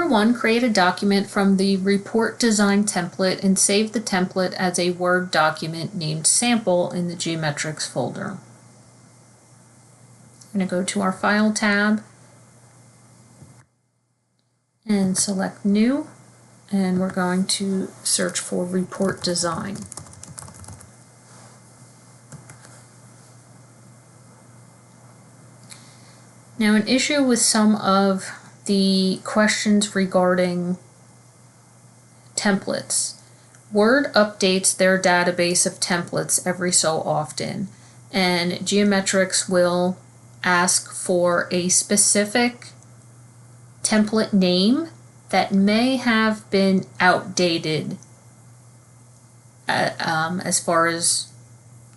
Number 1, create a document from the report design template and save the template as a Word document named sample in the Geometrics folder. I'm going to go to our File tab and select New, and we're going to search for report design. Now, an issue with some of the questions regarding templates. Word updates their database of templates every so often, and Geometrics will ask for a specific template name that may have been outdated as far as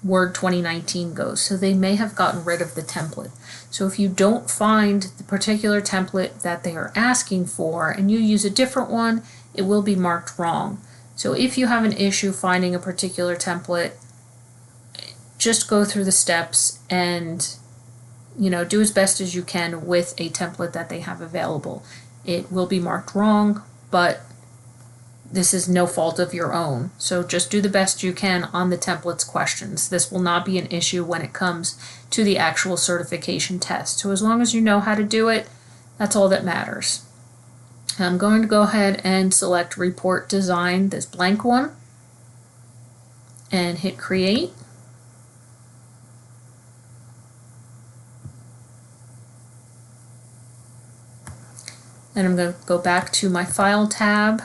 Word 2019 goes. So they may have gotten rid of the template. So if you don't find the particular template that they are asking for and you use a different one, it will be marked wrong. So if you have an issue finding a particular template, just go through the steps and do as best as you can with a template that they have available. It will be marked wrong, but this is no fault of your own. So just do the best you can on the templates questions. This will not be an issue when it comes to the actual certification test. So as long as you know how to do it, that's all that matters. I'm going to go ahead and select Report Design, this blank one, and hit Create. Then I'm going to go back to my File tab,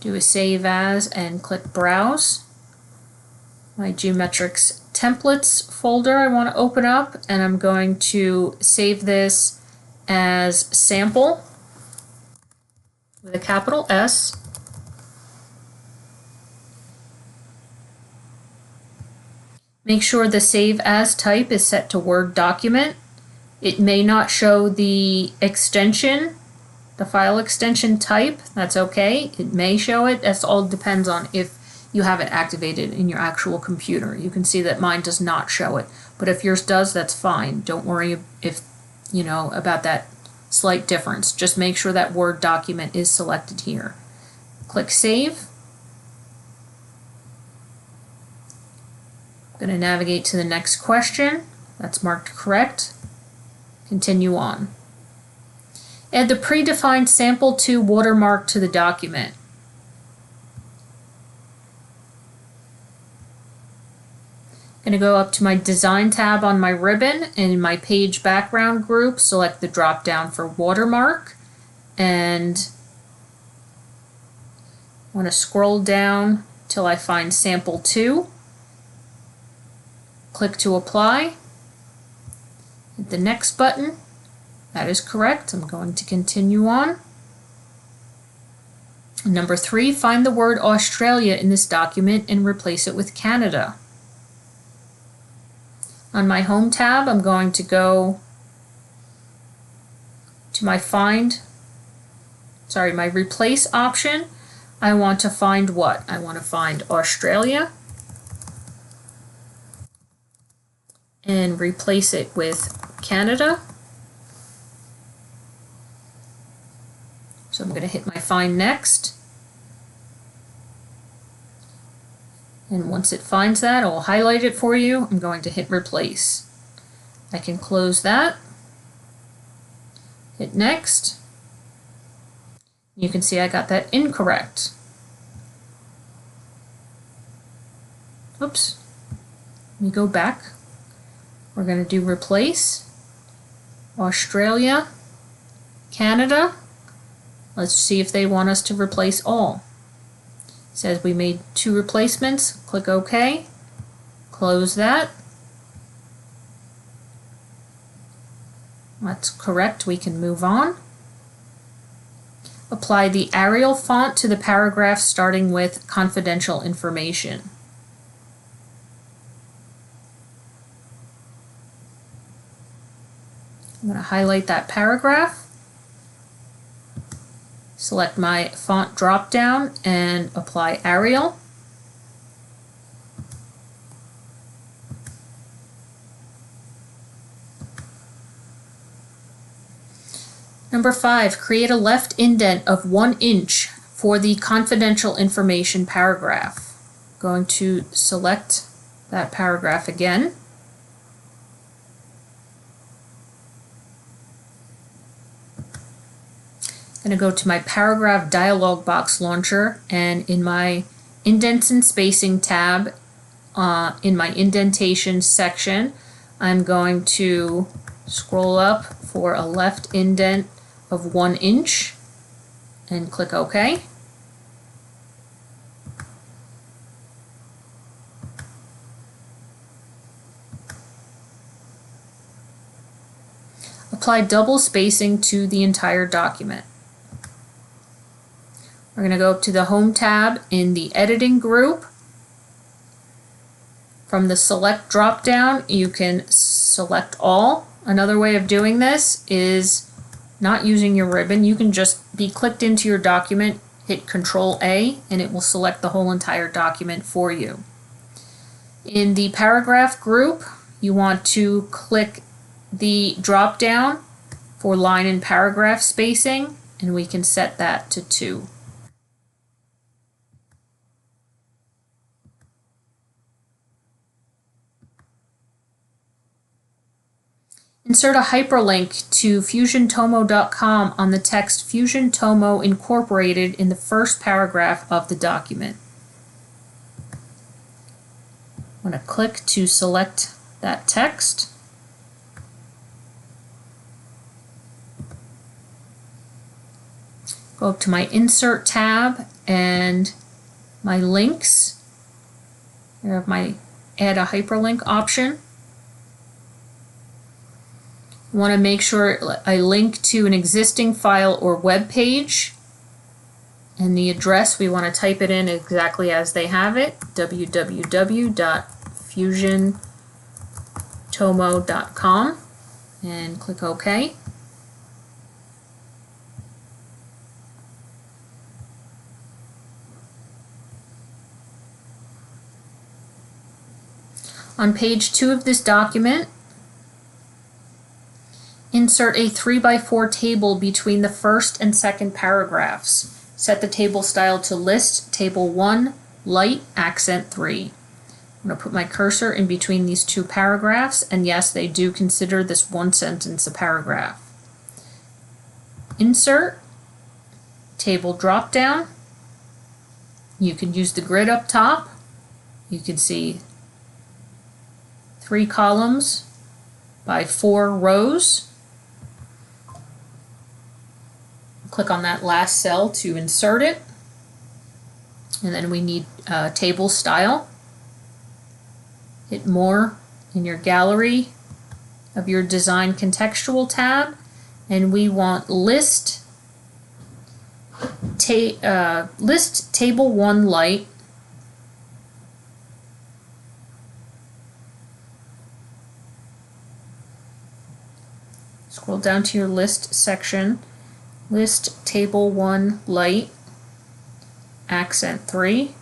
do a Save As, and click Browse. My Geometrics Templates folder I want to open up, and I'm going to save this as Sample with a capital S. Make sure the Save As type is set to Word document. It may not show the extension, the file extension type. That's okay. It may show it. That all depends on if you have it activated in your actual computer. You can see that mine does not show it, but if yours does, that's fine. Don't worry if about that slight difference. Just make sure that Word document is selected here. Click Save. I'm going to navigate to the next question. That's marked correct. Continue on. Add the predefined sample 2 watermark to the document. I'm going to go up to my Design tab on my ribbon, and in my Page Background group, select the drop down for watermark, and I want to scroll down till I find sample 2. Click to apply. Hit the next button. That is correct. I'm going to continue on. Number 3, find the word Australia in this document and replace it with Canada. On my Home tab, I'm going to go to my Replace option. I want to find what? I want to find Australia and replace it with Canada. So I'm going to hit my Find Next. And once it finds that, I'll highlight it for you. I'm going to hit Replace. I can close that. Hit Next. You can see I got that incorrect. Oops. Let me go back. We're going to do Replace, Australia, Canada. Let's see if they want us to replace all. It says we made 2 replacements. Click OK. Close that. That's correct. We can move on. Apply the Arial font to the paragraph starting with confidential information. I'm going to highlight that paragraph. Select my font drop down and apply Arial. Number 5, create a left indent of 1 inch for the confidential information paragraph. Going to select that paragraph again. I'm going to go to my paragraph dialog box launcher, and in my indents and spacing tab, in my indentation section, I'm going to scroll up for a left indent of 1 inch and click OK. Apply double spacing to the entire document. We're going to go up to the Home tab in the Editing group. From the Select drop-down, you can select all. Another way of doing this is not using your ribbon. You can just be clicked into your document, hit Control-A, and it will select the whole entire document for you. In the Paragraph group, you want to click the drop-down for line and paragraph spacing, and we can set that to 2. Insert a hyperlink to FusionTomo.com on the text Fusion Tomo Incorporated in the first paragraph of the document. I'm going to click to select that text. Go up to my Insert tab and my links. Here I have my Add a Hyperlink option. I want to make sure I link to an existing file or web page, and the address we want to type it in exactly as they have it, www.fusiontomo.com, and click OK. On page 2 of this document, insert a 3x4 table between the first and second paragraphs. Set the table style to List, Table 1, Light, Accent 3. I'm going to put my cursor in between these 2 paragraphs, and yes, they do consider this 1 sentence a paragraph. Insert, Table drop-down. You can use the grid up top. You can see 3 columns by 4 rows. Click on that last cell to insert it, and then we need table style. Hit More in your gallery of your Design Contextual tab, and we want List Table 1 Light, scroll down to your List section. List Table 1 Light, Accent 3.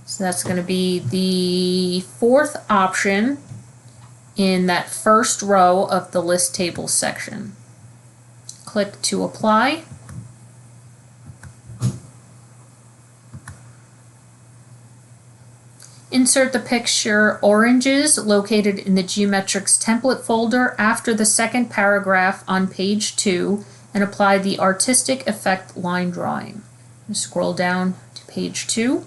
So that's going to be the 4th option in that first row of the List Tables section. Click to apply. Insert the picture Oranges located in the Geometrics template folder after the second paragraph on page 2 and apply the Artistic Effect line drawing. Scroll down to page 2.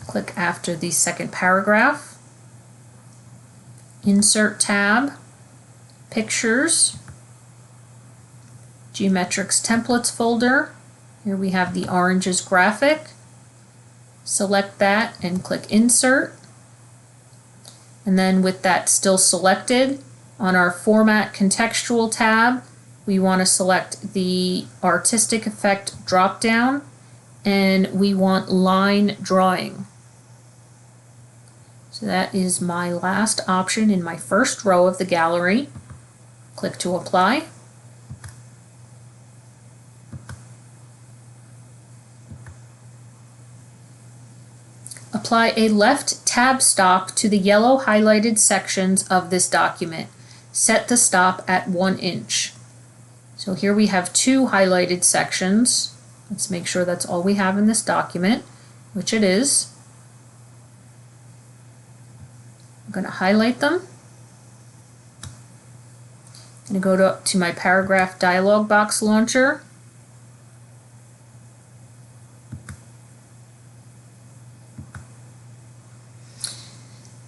Click after the second paragraph. Insert tab, Pictures, Geometrics Templates folder. Here we have the Oranges graphic. Select that and click Insert. And then with that still selected, on our Format Contextual tab, we want to select the Artistic Effect drop-down, and we want Line Drawing. So that is my last option in my first row of the gallery. Click to apply. Apply a left tab stop to the yellow highlighted sections of this document. Set the stop at 1 inch. So here we have 2 highlighted sections. Let's make sure that's all we have in this document, which it is. I'm going to highlight them. I'm going to go to my paragraph dialog box launcher.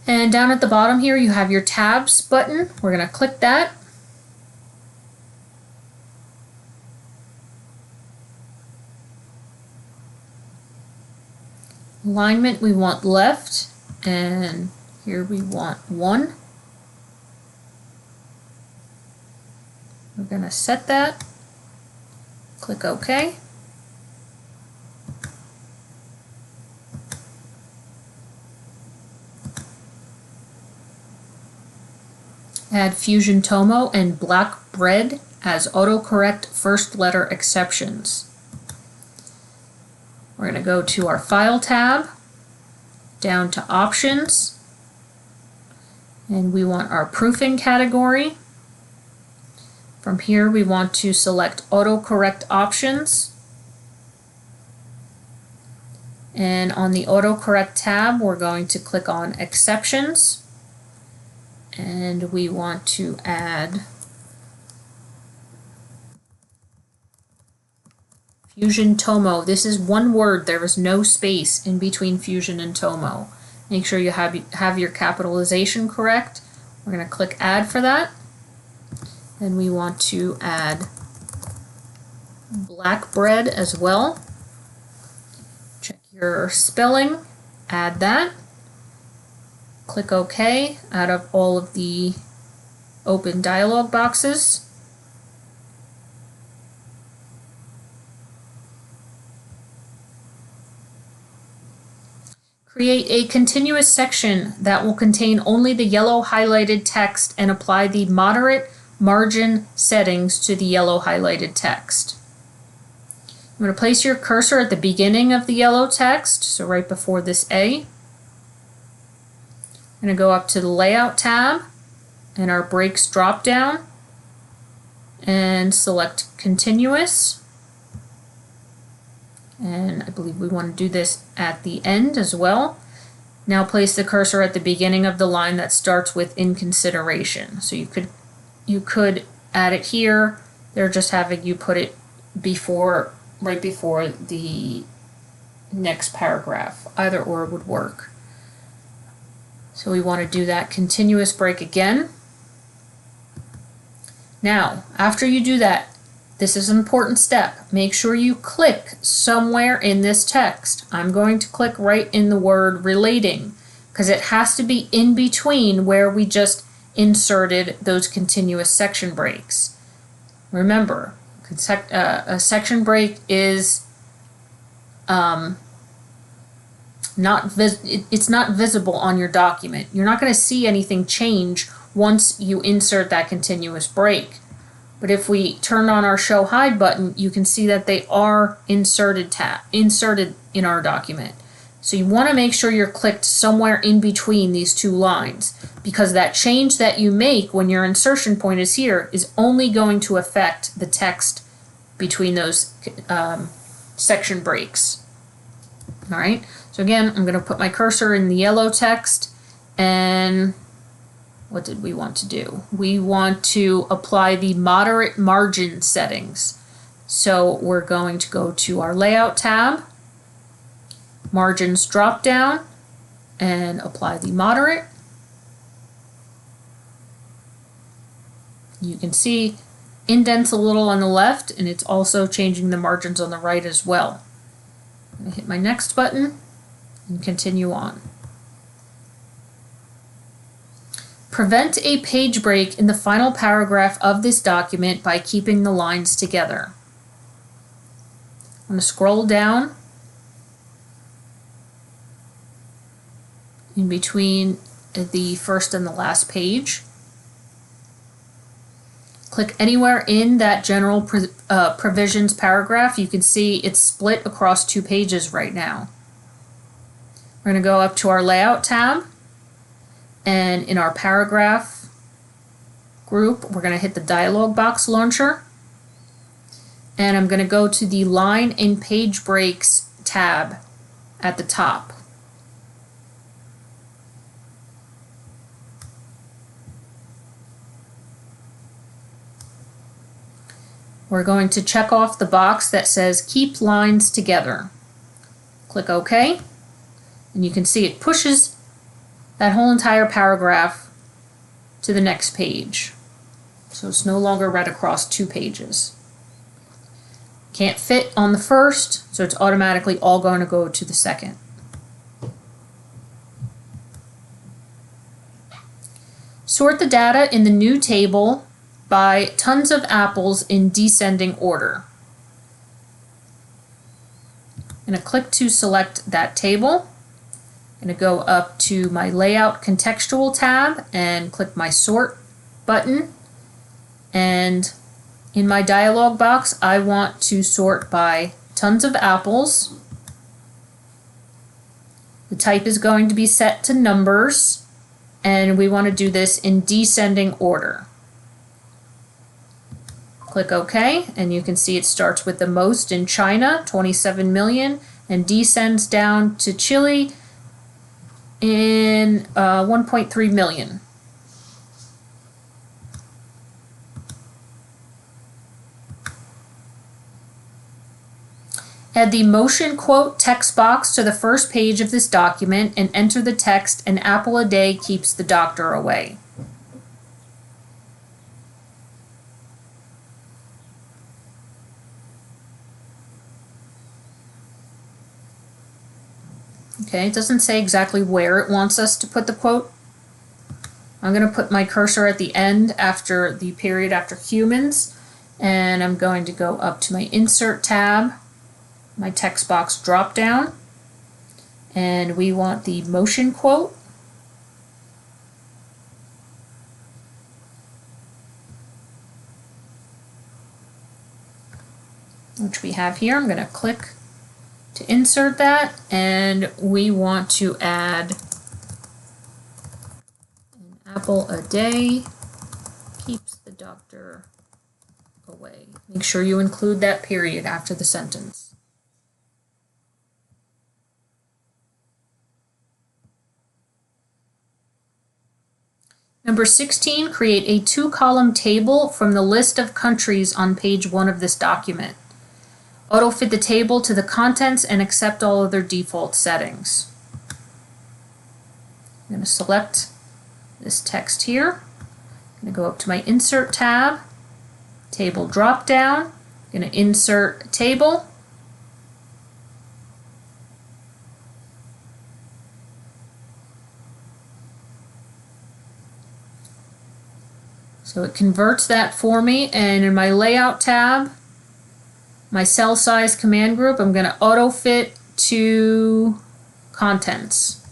And down at the bottom here you have your tabs button. We're going to click that. Alignment we want left, and here we want 1. We're going to set that. Click OK. Add Fusion Tomo and Black Bread as autocorrect first letter exceptions. We're going to go to our File tab, down to Options, and we want our proofing category. From here we want to select autocorrect options, and on the autocorrect tab we're going to click on exceptions, and we want to add Fusion Tomo. This is one word, there is no space in between Fusion and Tomo. Make sure you have your capitalization correct. We're going to click add for that. Then we want to add Black Bread as well. Check your spelling, add that. Click OK out of all of the open dialog boxes. Create a continuous section that will contain only the yellow highlighted text and apply the moderate margin settings to the yellow highlighted text. I'm going to place your cursor at the beginning of the yellow text, so right before this A. I'm going to go up to the Layout tab and our Breaks drop down and select Continuous. And I believe we want to do this at the end as well. Now place the cursor at the beginning of the line that starts with "in consideration." So you could add it here. They're just having you put it right before the next paragraph. Either or would work. So we want to do that continuous break again. Now, after you do that, this is an important step. Make sure you click somewhere in this text. I'm going to click right in the word relating because it has to be in between where we just inserted those continuous section breaks. Remember, a section break is it's not visible on your document. You're not going to see anything change once you insert that continuous break. But if we turn on our Show Hide button, you can see that they are inserted in our document. So you want to make sure you're clicked somewhere in between these two lines, because that change that you make when your insertion point is here is only going to affect the text between those section breaks. All right, so again, I'm going to put my cursor in the yellow text, and what did we want to do? We want to apply the moderate margin settings. So we're going to go to our Layout tab, Margins drop down, and apply the moderate. You can see indents a little on the left, and it's also changing the margins on the right as well. I'm going to hit my next button and continue on. Prevent a page break in the final paragraph of this document by keeping the lines together. I'm going to scroll down in between the first and the last page. Click anywhere in that general provisions paragraph. You can see it's split across 2 pages right now. We're going to go up to our Layout tab, and in our Paragraph group, we're going to hit the Dialog Box Launcher, and I'm going to go to the Line and Page Breaks tab at the top. We're going to check off the box that says Keep Lines Together. Click OK, and you can see it pushes that whole entire paragraph to the next page. So it's no longer read across 2 pages. Can't fit on the first, so it's automatically all going to go to the second. Sort the data in the new table by tons of apples in descending order. I'm going to click to select that table. I'm going to go up to my Layout Contextual tab and click my Sort button. And in my dialog box, I want to sort by tons of apples. The type is going to be set to numbers, and we want to do this in descending order. Click OK, and you can see it starts with the most in China, 27 million, and descends down to Chile in 1.3 million. Add the motion quote text box to the first page of this document and enter the text, "An apple a day keeps the doctor away." Okay, it doesn't say exactly where it wants us to put the quote. I'm going to put my cursor at the end after the period after humans, and I'm going to go up to my Insert tab, my text box drop down, and we want the motion quote. Which we have here. I'm going to click to insert that, and we want to add "An apple a day keeps the doctor away." Make sure you include that period after the sentence. Number 16, create a 2-column table from the list of countries on page 1 of this document. Auto-fit the table to the contents and accept all other default settings. I'm going to select this text here. I'm going to go up to my Insert tab, Table drop-down. I'm going to insert a table. So it converts that for me, and in my Layout tab, my cell size command group, I'm going to auto fit to contents.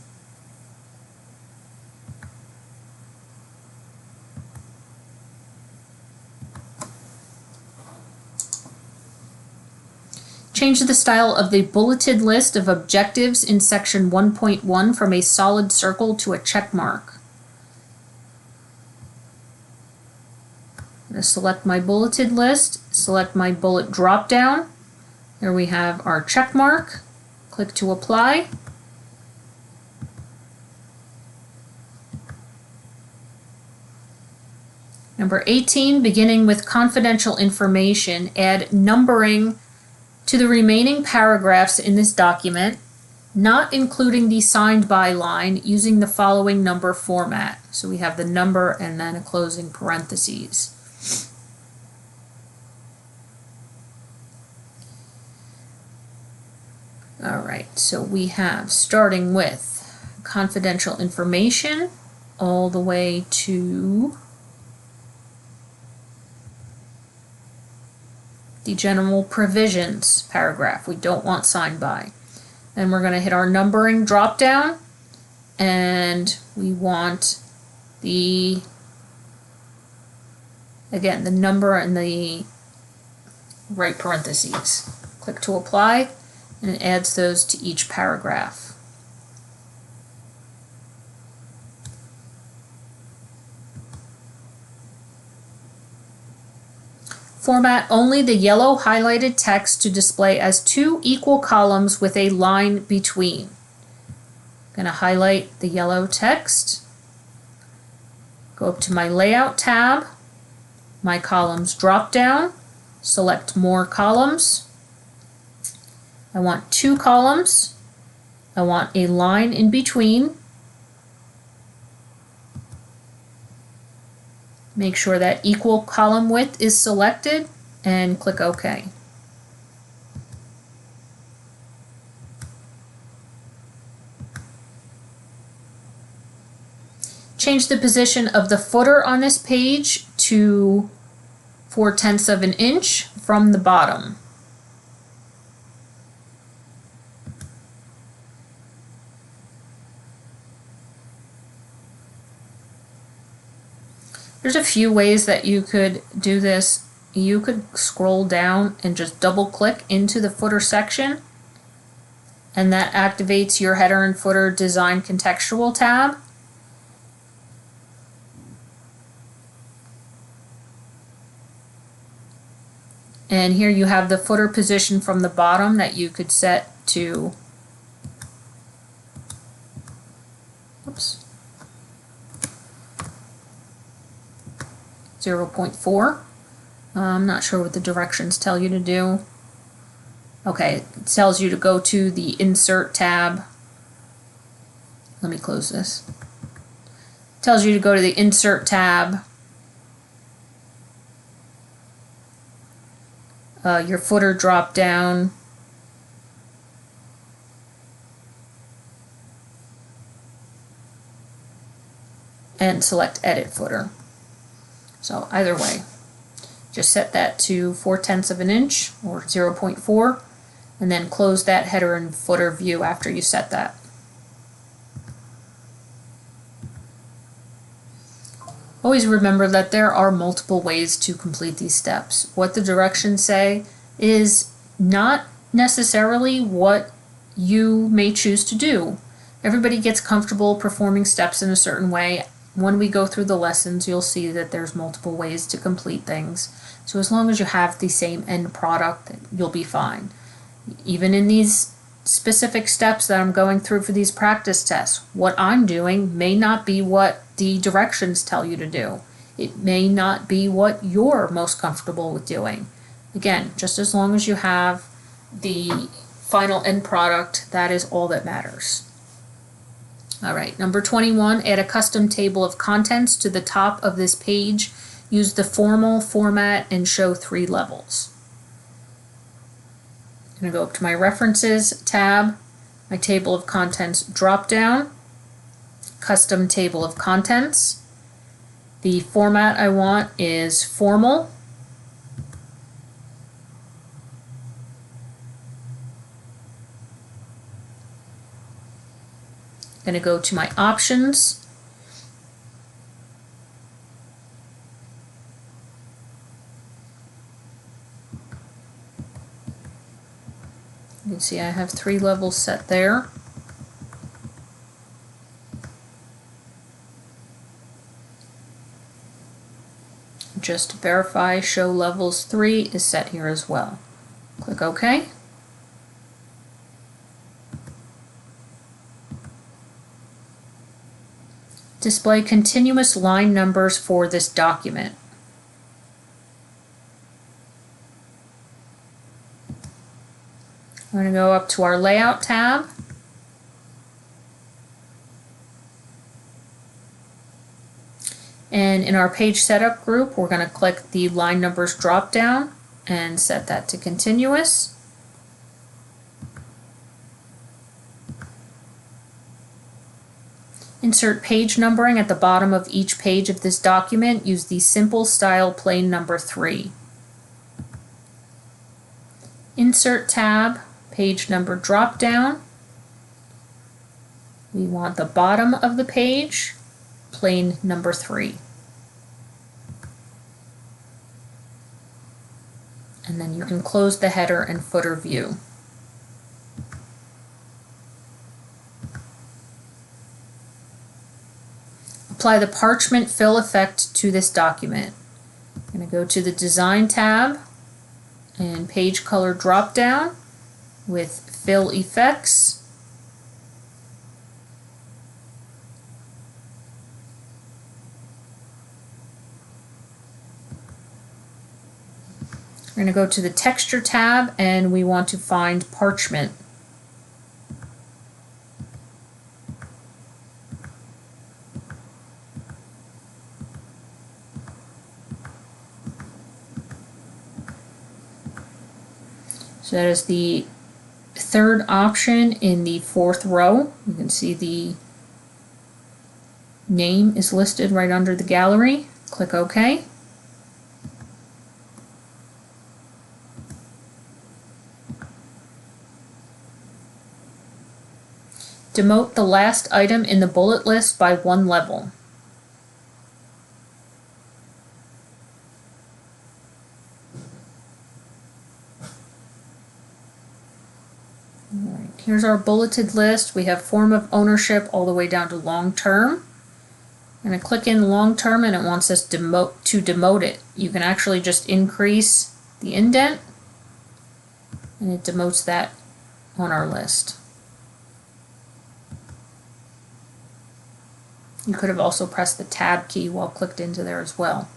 Change the style of the bulleted list of objectives in section 1.1 from a solid circle to a check mark. I'm going to select my bulleted list, select my bullet drop down. There we have our check mark. Click to apply. Number 18, beginning with confidential information, add numbering to the remaining paragraphs in this document, not including the signed by line, using the following number format. So we have the number and then a closing parentheses. All right, so we have, starting with confidential information all the way to the general provisions paragraph. We don't want signed by. Then we're going to hit our numbering drop down, and we want the, again, the number and the right parentheses. Click to apply, and it adds those to each paragraph. Format only the yellow highlighted text to display as 2 equal columns with a line between. I'm going to highlight the yellow text, go up to my Layout tab, my columns drop down, select More Columns. I want 2 columns. I want a line in between. Make sure that equal column width is selected and click OK. Change the position of the footer on this page to 4/10 of an inch from the bottom. There's a few ways that you could do this. You could scroll down and just double click into the footer section, and that activates your header and footer design contextual tab. And here you have the footer position from the bottom that you could set to 0.4. I'm not sure what the directions tell you to do. Okay, it tells you to go to the Insert tab. Let me close this. It tells you to go to the Insert tab. Your footer drop down. And select Edit Footer. So either way, just set that to 4/10 of an inch or 0.4, and then close that header and footer view after you set that. Always remember that there are multiple ways to complete these steps. What the directions say is not necessarily what you may choose to do. Everybody gets comfortable performing steps in a certain way. When we go through the lessons, you'll see that there's multiple ways to complete things. So as long as you have the same end product, you'll be fine. Even in these specific steps that I'm going through for these practice tests, what I'm doing may not be what the directions tell you to do. It may not be what you're most comfortable with doing. Again, just as long as you have the final end product, that is all that matters. All right, number 21, add a custom table of contents to the top of this page. Use the formal format and show 3 levels. I'm going to go up to my References tab, my Table of Contents drop down, Custom Table of Contents. The format I want is formal. I'm going to go to my options. You can see I have 3 levels set there. Just to verify, show levels 3 is set here as well. Click OK. Display continuous line numbers for this document. I'm going to go up to our Layout tab. And in our Page Setup group, we're going to click the Line Numbers drop down and set that to continuous. Insert page numbering at the bottom of each page of this document. Use the Simple Style Plain Number 3. Insert tab, Page Number drop down. We want the bottom of the page, plain number 3. And then you can close the header and footer view. Apply the parchment fill effect to this document. I'm going to go to the Design tab and Page Color drop down with Fill Effects. We're going to go to the Texture tab and we want to find Parchment. So that is the third option in the fourth row. You can see the name is listed right under the gallery. Click OK. Demote the last item in the bullet list by 1 level. Alright, here's our bulleted list. We have form of ownership all the way down to long term. I'm going to click in long term and it wants us to demote it. You can actually just increase the indent and it demotes that on our list. You could have also pressed the Tab key while clicked into there as well.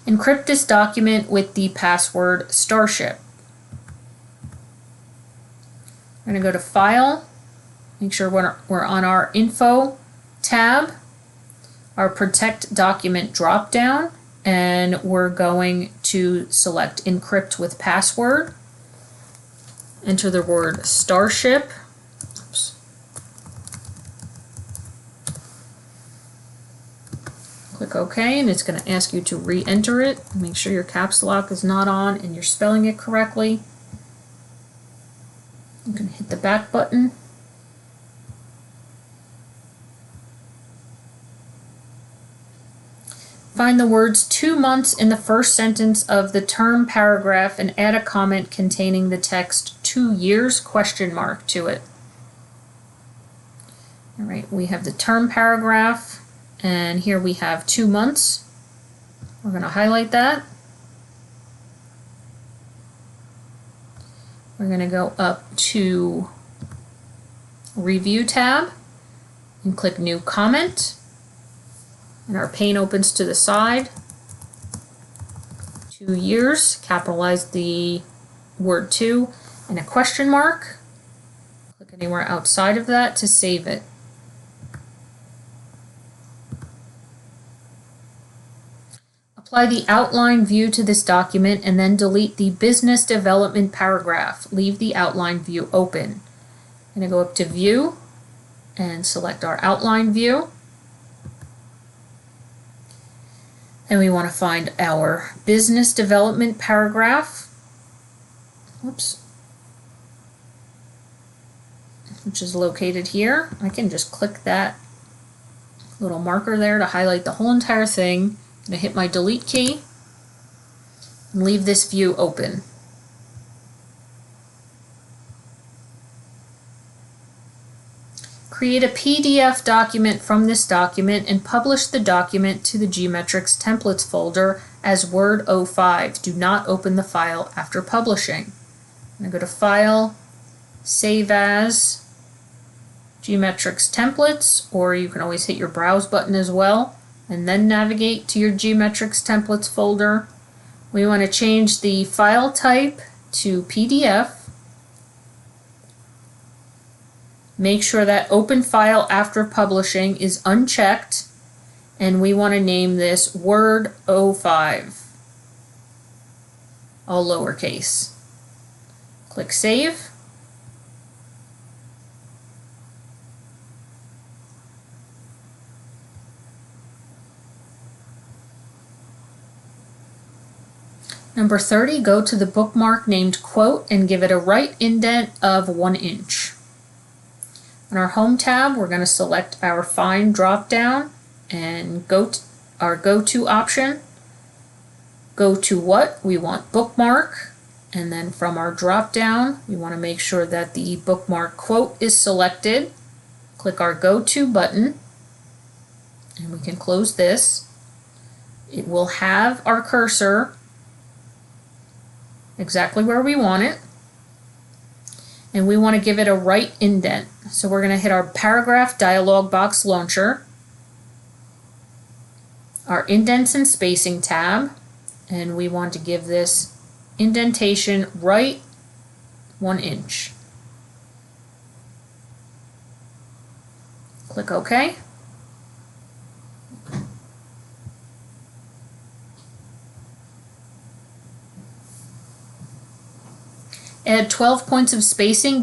Encrypt this document with the password Starship. We're going to go to File, make sure we're on our Info tab, our Protect Document drop down, and we're going to select Encrypt with Password. Enter the word Starship. Oops. Click OK, and it's going to ask you to re-enter it. Make sure your caps lock is not on and you're spelling it correctly. You can hit the back button. Find the words 2 months in the first sentence of the term paragraph and add a comment containing the text 2 years ? To it. All right, we have the term paragraph. And here we have 2 months. We're going to highlight that. We're going to go up to Review tab and click New Comment. And our pane opens to the side. 2 years, capitalize the word 2 and a question mark. Click anywhere outside of that to save it. Apply the outline view to this document and then delete the business development paragraph. Leave the outline view open. I'm going to go up to View and select our outline view. And we want to find our business development paragraph. Whoops. Which is located here. I can just click that little marker there to highlight the whole entire thing. I'm going to hit my delete key and leave this view open. Create a PDF document from this document and publish the document to the Geometrix templates folder as Word 05. Do not open the file after publishing. I'm going to go to File, Save As, Geometrix templates, or you can always hit your Browse button as well. And then navigate to your Geometrix templates folder. We want to change the file type to PDF. Make sure that Open File After Publishing is unchecked, and we want to name this Word 05, all lowercase. Click Save. Number 30, go to the bookmark named Quote and give it a right indent of 1 inch. On our Home tab, we're going to select our Find drop down and go to our Go To option. Go to what? We want Bookmark, and then from our drop down, we want to make sure that the bookmark quote is selected. Click our Go To button, and we can close this. It will have our cursor exactly where we want it. And we want to give it a right indent. So we're going to hit our paragraph dialog box launcher, our indents and spacing tab, and we want to give this indentation right 1 inch. Click OK. Add 12 points of spacing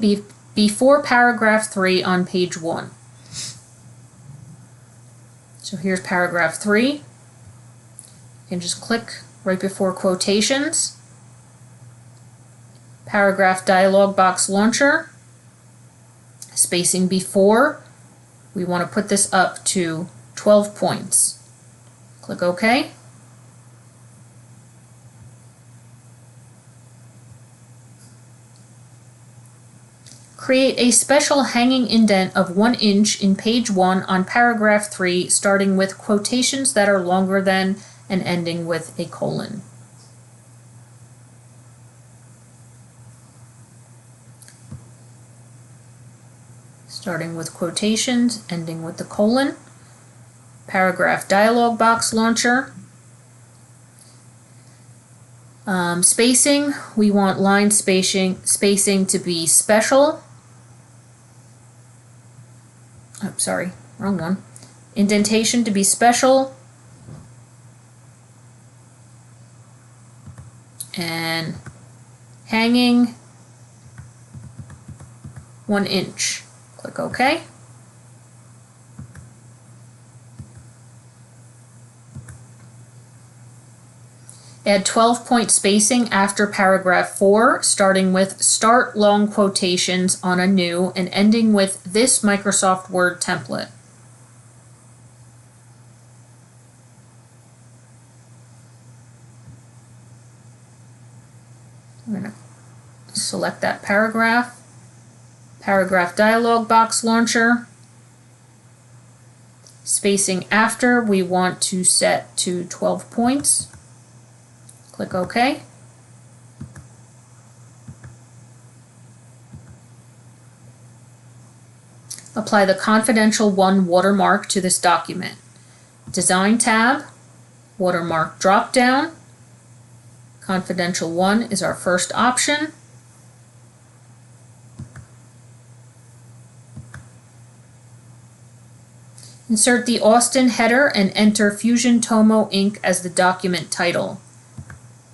before paragraph 3 on page 1. So here's paragraph 3. You can just click right before quotations. Paragraph dialog box launcher. Spacing before. We want to put this up to 12 points. Click OK. Create a special hanging indent of 1 inch in page 1 on paragraph 3, starting with quotations that are longer than and ending with a colon. Starting with quotations, ending with the colon. Paragraph dialog box launcher. Spacing, we want line spacing to be special. Oh, sorry, wrong one. Indentation to be special. And hanging 1 inch. Click OK. Add 12-point spacing after paragraph 4, starting with start long quotations on a new and ending with this Microsoft Word template. I'm going to select that paragraph. Paragraph dialog box launcher. Spacing after we want to set to 12 points. Click OK. Apply the Confidential 1 watermark to this document. Design tab, watermark drop-down. Confidential 1 is our first option. Insert the Austin header and enter Fusion Tomo Inc. as the document title.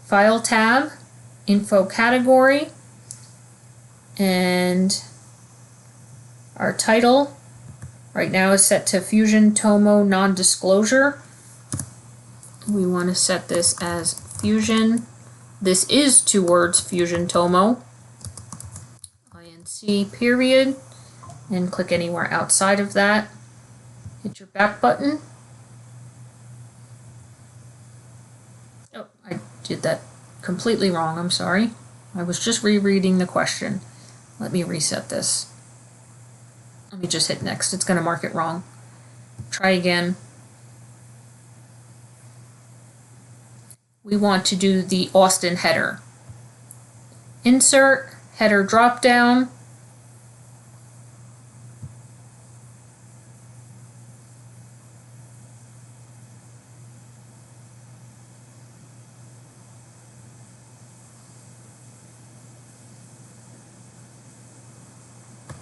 File tab, info category, and our title right now is set to Fusion Tomo non-disclosure. We want to set this as Fusion. This is 2 words, Fusion Tomo. INC period, and click anywhere outside of that. Hit your back button. Oh, I did that completely wrong, I'm sorry. I was just rereading the question. Let me reset this. Let me just hit next, it's going to mark it wrong. Try again. We want to do the Austin header. Insert, header drop down.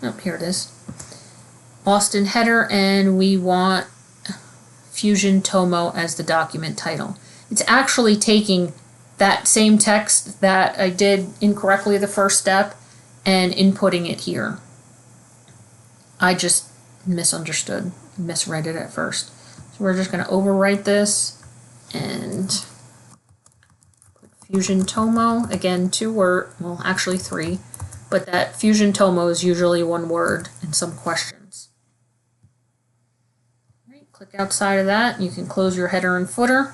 Oh, here it is. Austin header, and we want Fusion Tomo as the document title. It's actually taking that same text that I did incorrectly the first step and inputting it here. I just misunderstood, misread it at first. So we're just going to overwrite this and put Fusion Tomo, again 2 word, well actually 3. But that Fusion Tomo is usually 1 word and some questions. Right, click outside of that. You can close your header and footer.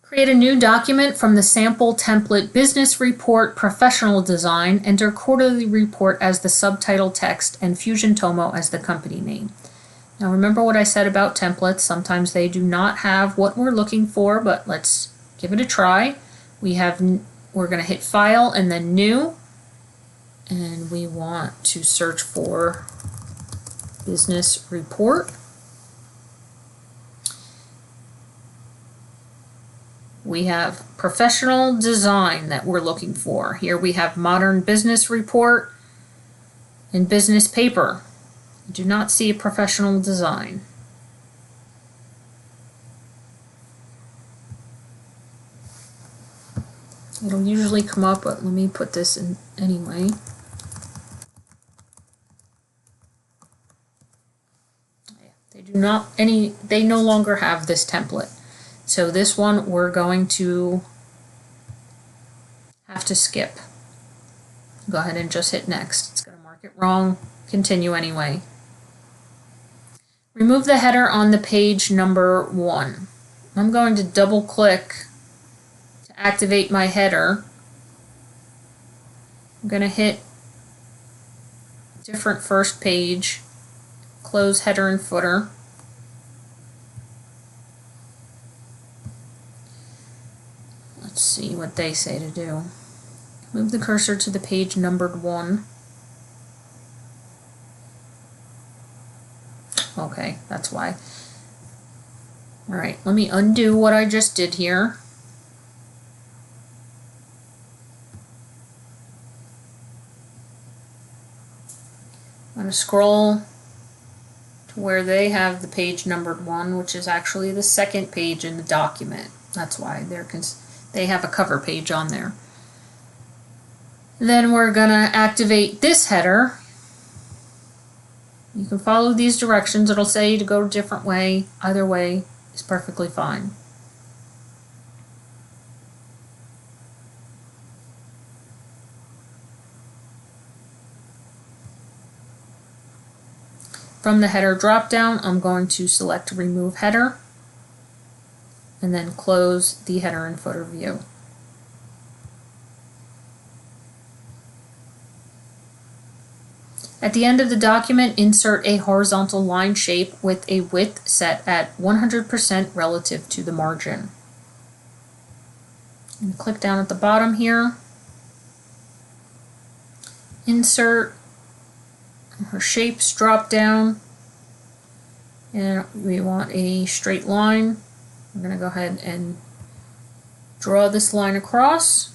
Create a new document from the sample template Business Report Professional Design. Enter Quarterly Report as the subtitle text and Fusion Tomo as the company name. Now remember what I said about templates. Sometimes they do not have what we're looking for, but let's give it a try. We're going to hit File and then New, and we want to search for Business Report. We have professional design that we're looking for. Here we have modern business report and business paper. I do not see a professional design. It'll usually come up, but let me put this in anyway. They no longer have this template. So this one we're going to have to skip. Go ahead and just hit next. It's going to mark it wrong. Continue anyway. Remove the header on the page number 1. I'm going to double click to activate my header. I'm going to hit different first page, close header and footer. Let's see what they say to do. Move the cursor to the page numbered 1. Okay, that's why. Alright, let me undo what I just did here. I'm going to scroll to where they have the page numbered 1, which is actually the second page in the document. That's why they have a cover page on there. Then we're going to activate this header. You can follow these directions. It'll say to go a different way. Either way is perfectly fine. From the header drop-down, I'm going to select Remove Header and then close the header and footer view. At the end of the document, insert a horizontal line shape with a width set at 100% relative to the margin. And click down at the bottom here. Insert her shapes drop down, and we want a straight line. I'm going to go ahead and draw this line across.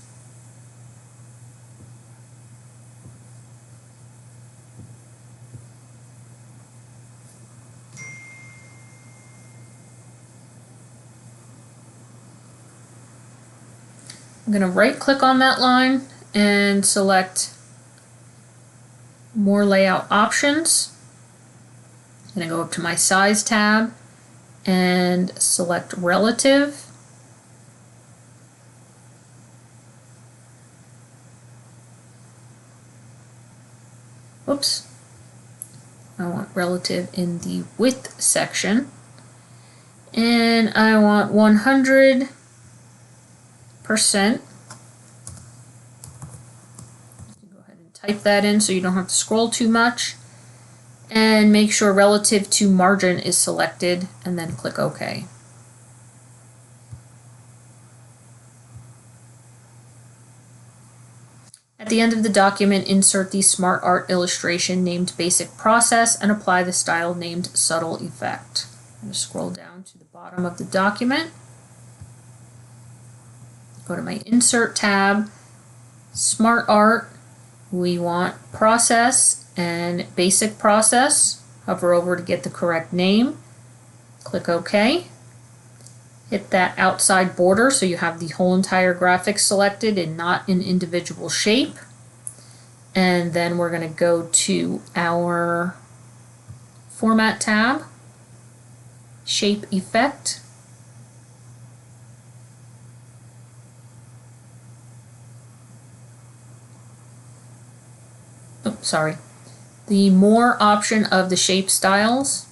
I'm going to right click on that line and select More Layout Options. I'm going to go up to my Size tab and select Relative. Oops. I want Relative in the Width section. And I want 100%. Go ahead and type that in so you don't have to scroll too much. And make sure Relative to Margin is selected, and then click OK. At the end of the document, insert the Smart Art illustration named Basic Process and apply the style named Subtle Effect. I'm going to scroll down to the bottom of the document. Go to my Insert tab, Smart Art. We want Process and Basic Process. Hover over to get the correct name. Click OK. Hit that outside border so you have the whole entire graphic selected and not an individual shape. And then we're going to go to our Format tab, Shape Effect. Oops, sorry. The More option of the shape styles.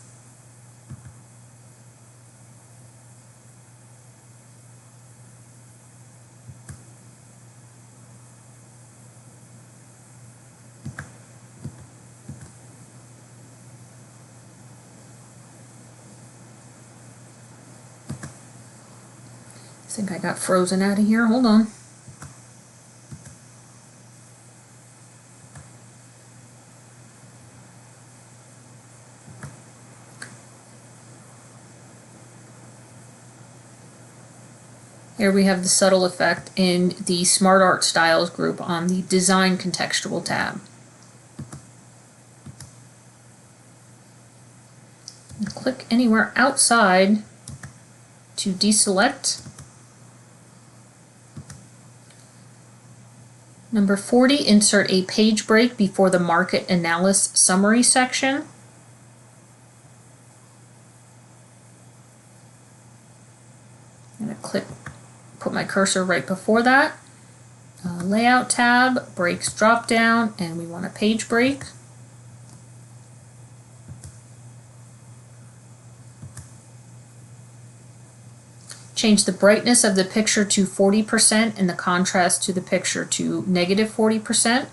think I got frozen out of here. Hold on. Here we have the subtle effect in the Smart Art Styles group on the Design Contextual tab. And click anywhere outside to deselect. Number 40, insert a page break before the market analysis summary section. I'm going to click, put my cursor right before that. Layout tab, breaks drop down, and we want a page break. Change the brightness of the picture to 40% and the contrast to the picture to negative 40%.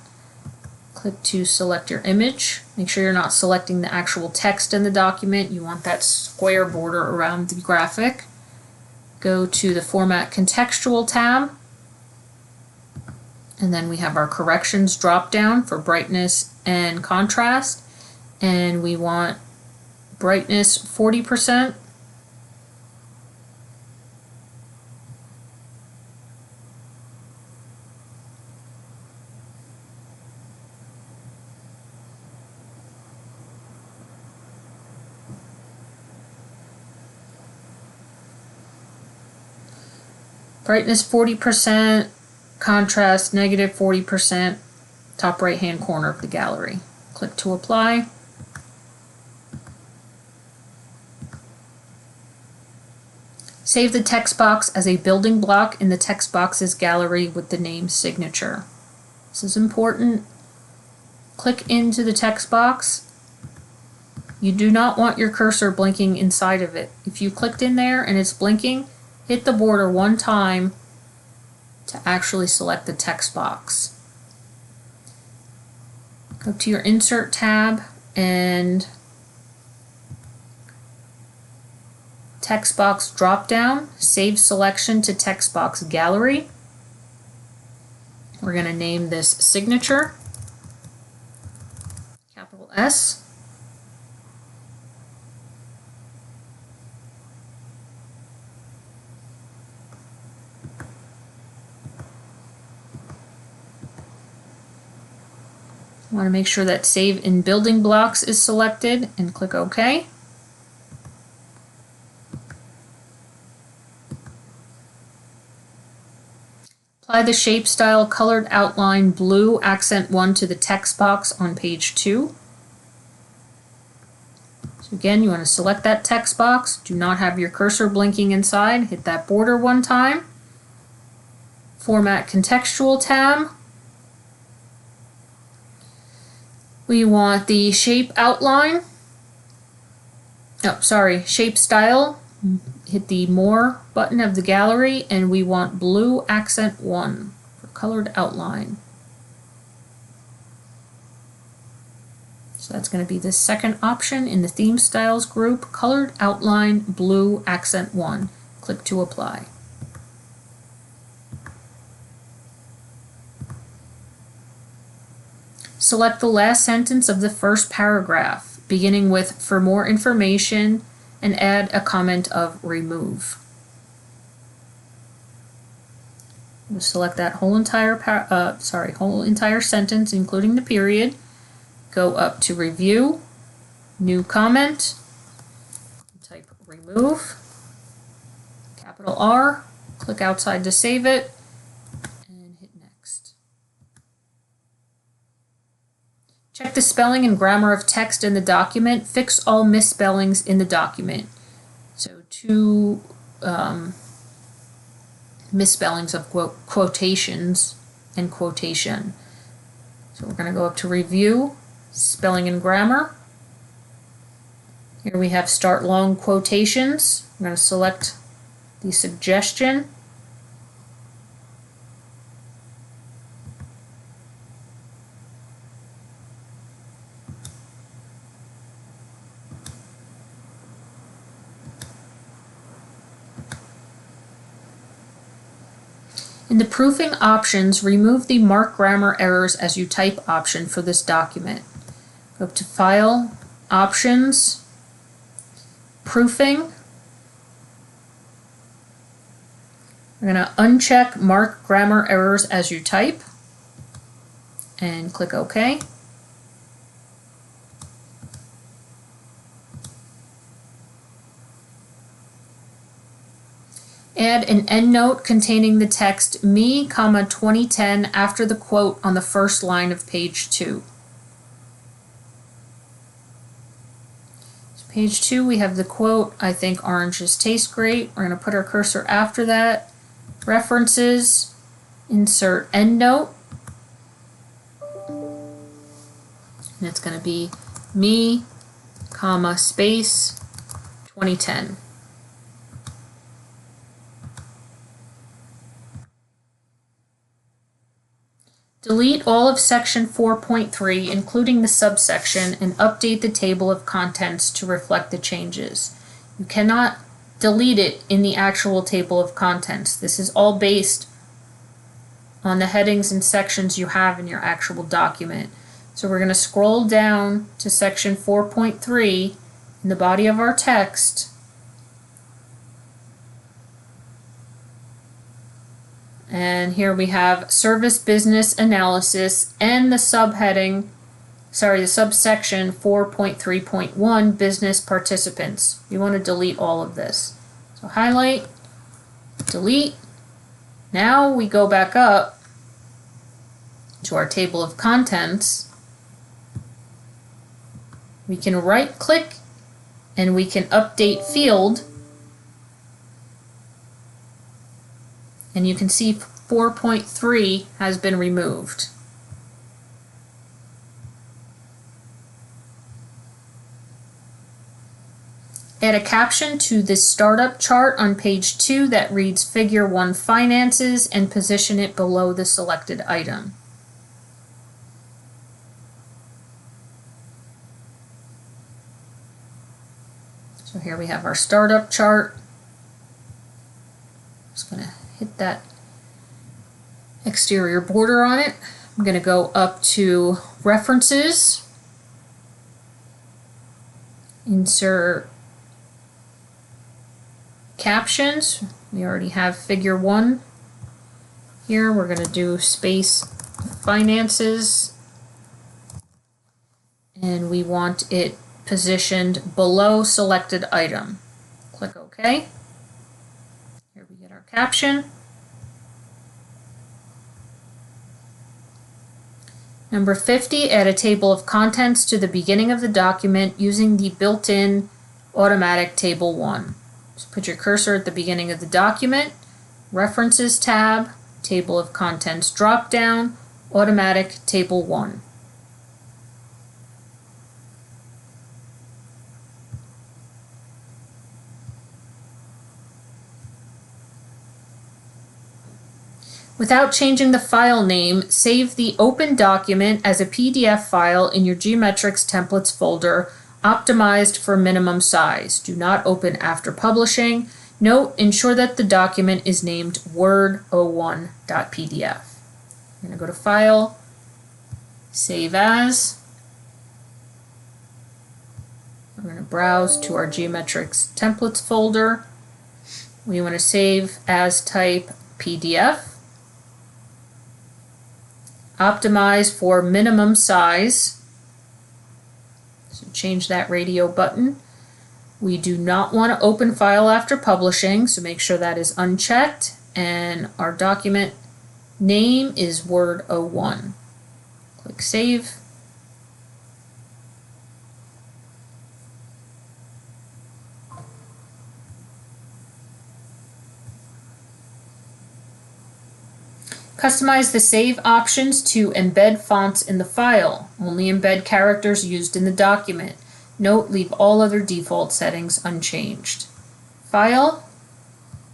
Click to select your image. Make sure you're not selecting the actual text in the document. You want that square border around the graphic. Go to the Format Contextual tab. And then we have our corrections drop down for brightness and contrast. And we want brightness 40%. Brightness 40%, contrast negative 40%, top right hand corner of the gallery. Click to apply. Save the text box as a building block in the text box's gallery with the name signature. This is important. Click into the text box. You do not want your cursor blinking inside of it. If you clicked in there and it's blinking, hit the border one time to actually select the text box. Go to your Insert tab and text box drop down, save selection to text box gallery. We're going to name this signature, capital S. Want to make sure that Save in Building Blocks is selected and click OK. Apply the shape style colored outline blue accent 1 to the text box on page 2. So again, you want to select that text box. Do not have your cursor blinking inside. Hit that border one time. Format Contextual tab. We want the shape outline. Shape style. Hit the More button of the gallery, and we want blue accent 1 for colored outline. So that's going to be the second option in the Theme Styles group, colored outline, blue accent 1. Click to apply. Select the last sentence of the first paragraph, beginning with "For more information," and add a comment of "remove." We'll select that whole entire sentence, including the period. Go up to Review, New Comment, type "remove," capital R, click outside to save it, and hit Next. Check the spelling and grammar of text in the document. Fix all misspellings in the document. So two misspellings of quotations and quotation. So we're going to go up to Review, Spelling and Grammar. Here we have Start Long Quotations. I'm going to select the suggestion. In the proofing options, remove the Mark Grammar Errors as you type option for this document. Go up to File, Options, Proofing. We're going to uncheck Mark Grammar Errors as you type and click OK. Add an endnote containing the text me, 2010 after the quote on the first line of page 2. So page 2 we have the quote, I think oranges taste great. We're going to put our cursor after that. References, insert endnote. And it's going to be me, space, 2010. Delete all of section 4.3, including the subsection, and update the table of contents to reflect the changes. You cannot delete it in the actual table of contents. This is all based on the headings and sections you have in your actual document. So we're going to scroll down to section 4.3 in the body of our text. And here we have service business analysis and the subsection 4.3.1 business participants. You want to delete all of this. So highlight, delete. Now we go back up to our table of contents. We can right click and we can update field. And you can see 4.3 has been removed. Add a caption to the startup chart on page 2 that reads Figure 1 Finances and position it below the selected item. So here we have our startup chart. Just going to hit that exterior border on it. I'm going to go up to References, insert Captions. We already have Figure 1 here. We're going to do space Finances, and we want it positioned below selected item. Click OK. Here we get our caption. Number 50, add a table of contents to the beginning of the document using the built-in automatic table 1. So put your cursor at the beginning of the document, References tab, Table of Contents drop-down, Automatic Table 1. Without changing the file name, save the open document as a PDF file in your Geometrics Templates folder, optimized for minimum size. Do not open after publishing. Note, ensure that the document is named word01.pdf. I'm going to go to File, Save As. We're going to browse to our Geometrics Templates folder. We want to save as type PDF. Optimize for minimum size. So change that radio button. We do not want to open file after publishing, so make sure that is unchecked. And our document name is Word01. Click Save. Customize the save options to embed fonts in the file. Only embed characters used in the document. Note, leave all other default settings unchanged. File,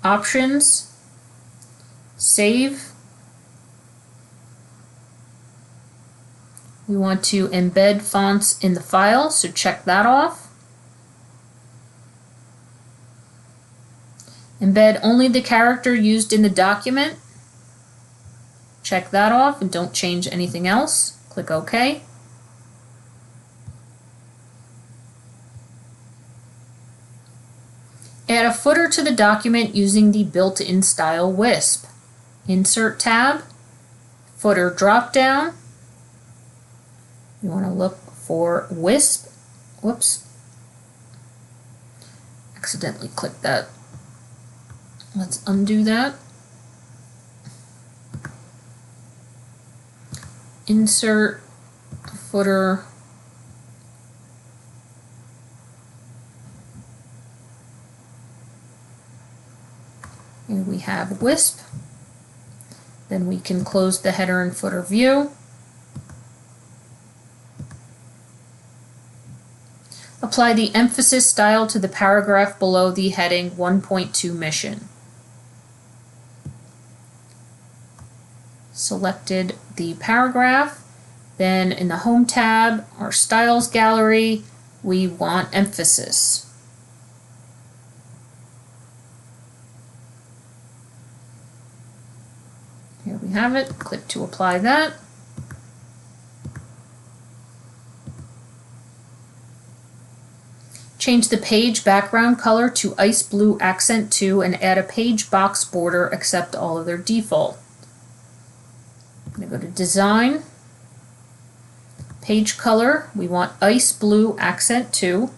Options, Save. We want to embed fonts in the file, so check that off. Embed only the character used in the document. Check that off and don't change anything else. Click OK. Add a footer to the document using the built-in style WISP. Insert tab, footer drop-down. You want to look for WISP. Whoops. Accidentally clicked that. Let's undo that. Insert footer. Here we have WISP. Then we can close the header and footer view. Apply the emphasis style to the paragraph below the heading 1.2 mission. Selected the paragraph. Then in the Home tab, our Styles gallery, we want emphasis. Here we have it. Click to apply that. Change the page background color to Ice Blue Accent 2 and add a page box border, accept all other default. I'm going to go to Design, Page Color, we want Ice Blue Accent 2.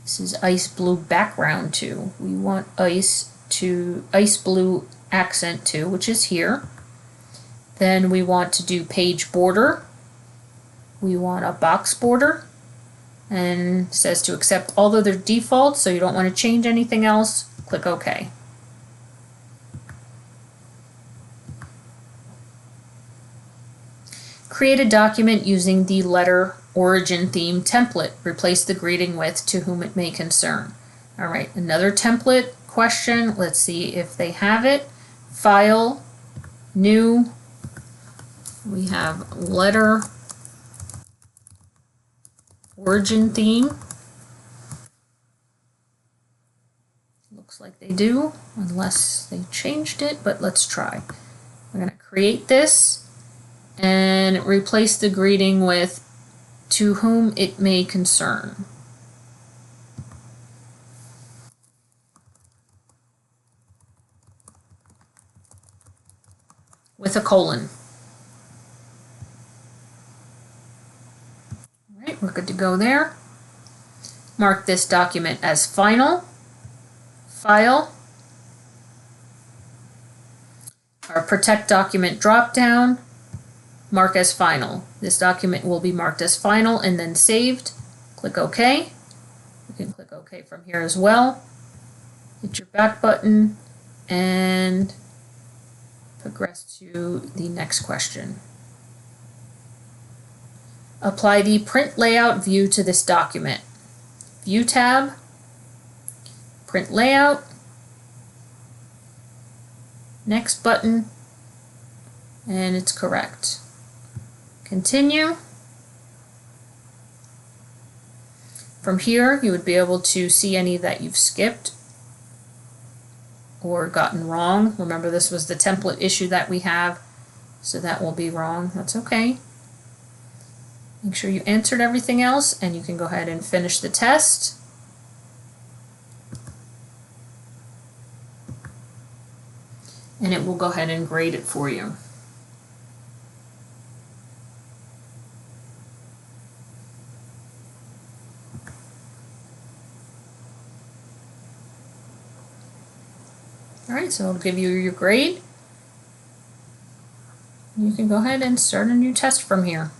This is Ice Blue Background 2. We want Ice Blue Accent 2, which is here. Then we want to do page border. We want a box border. And it says to accept all other defaults, so you don't want to change anything else. Click OK. Create a document using the letter origin theme template. Replace the greeting with "to whom it may concern." All right, another template question. Let's see if they have it. File, New. We have letter origin theme. Looks like they do, unless they changed it, but let's try. We're going to create this and replace the greeting with "to whom it may concern." With a colon. All right, we're good to go there. Mark this document as final. File. Our Protect Document drop-down. Mark as final. This document will be marked as final and then saved. Click OK. You can click OK from here as well. Hit your back button and progress to the next question. Apply the Print Layout view to this document. View tab, Print Layout, next button, and it's correct. Continue. From here, you would be able to see any that you've skipped or gotten wrong. Remember, this was the template issue that we have, so that will be wrong. That's okay. Make sure you answered everything else, and you can go ahead and finish the test. And it will go ahead and grade it for you. All right, so I'll give you your grade. You can go ahead and start a new test from here.